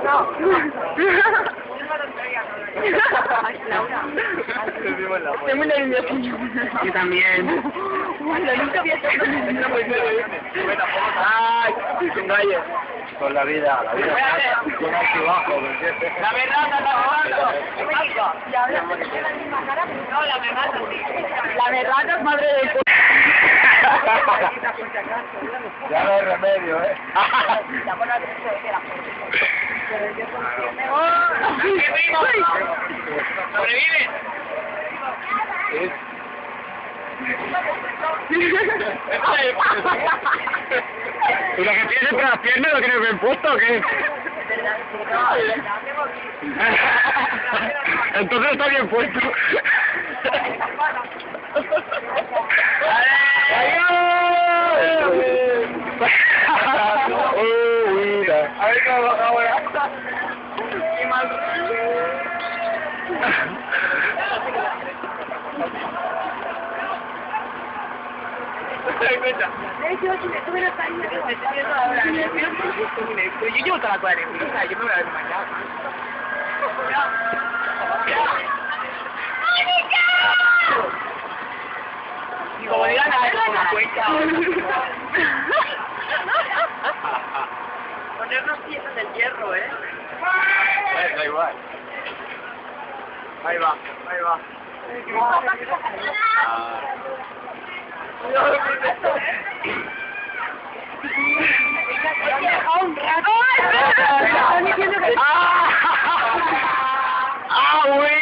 No. Estoy muy nervioso. Yo también. Bueno, nunca había hecho una muy Ay, es un gallo. Con la vida, con altibajo, ¿me entiendes? La verdad. No, la verdad, la verdad es madre del c... Ya no hay remedio, ¿eh? ¡Sobrevive! Sí. ¿Y lo que tienes entre las piernas lo tienes bien puesto o qué? Entonces está bien puesto. ¡Oh, mira! A ver cómo ahora. ¡Qué mal! Yo llevo toda la cuarentena, o sea, yo me voy a ver mañana. Y como digan a ver la cuenta. Ponernos piezas del hierro, ¿eh? Da igual. Ahí va, ahí va. ¡Ah, güey!